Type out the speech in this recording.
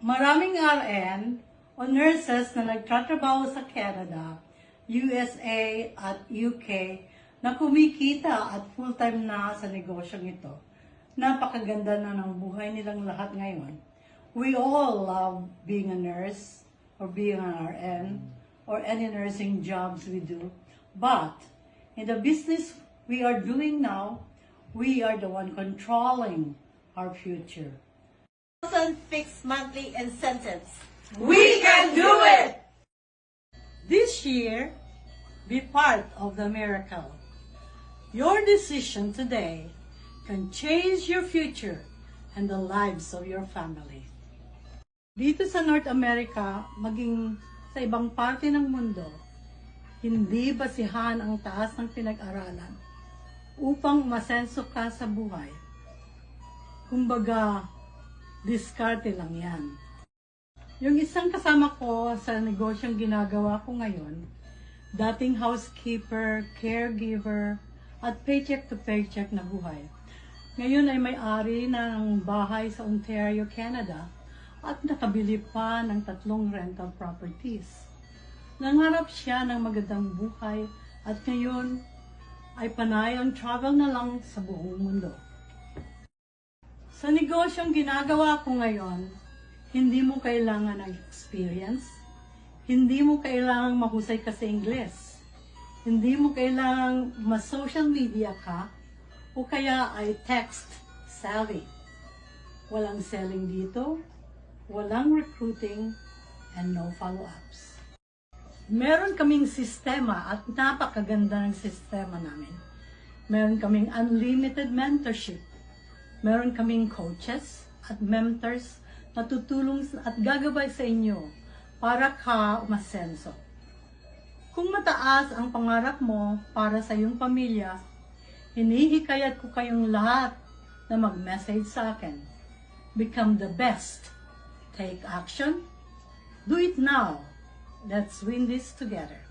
Maraming RN o nurses na nagtatrabaho sa Canada, USA at UK na kumikita at full-time na sa negosyong ito. Napakaganda na ng buhay nilang lahat ngayon. We all love being a nurse or being an RN or any nursing jobs we do. But in the business we are doing now, we are the one controlling our future. Fixed monthly incentives. We can do it! This year, be part of the miracle. Your decision today can change your future and the lives of your family. Dito sa North America, maging sa ibang parte ng mundo, hindi basihan ang taas ng pinag-aralan upang masenso ka sa buhay. Kumbaga, diskarte lang yan. Yung isang kasama ko sa negosyong ginagawa ko ngayon, dating housekeeper, caregiver, at paycheck to paycheck na buhay. Ngayon ay may-ari ng bahay sa Ontario, Canada, at nakabili pa ng 3 rental properties. Nangarap siya ng magandang buhay at ngayon ay panay ang travel na lang sa buong mundo. Sa negosyong ginagawa ko ngayon, hindi mo kailangan ng experience, hindi mo kailangan mahusay ka sa Ingles, hindi mo kailangan ma-social media ka, o kaya ay text savvy. Walang selling dito, walang recruiting, and no follow-ups. Meron kaming sistema at napakaganda ng sistema namin. Meron kaming unlimited mentorship. Meron kaming coaches at mentors na tutulong at gagabay sa inyo para ka umasenso. Kung mataas ang pangarap mo para sa iyong pamilya, hinihikayat ko kayong lahat na mag-message sa akin. Become the best. Take action. Do it now. Let's win this together.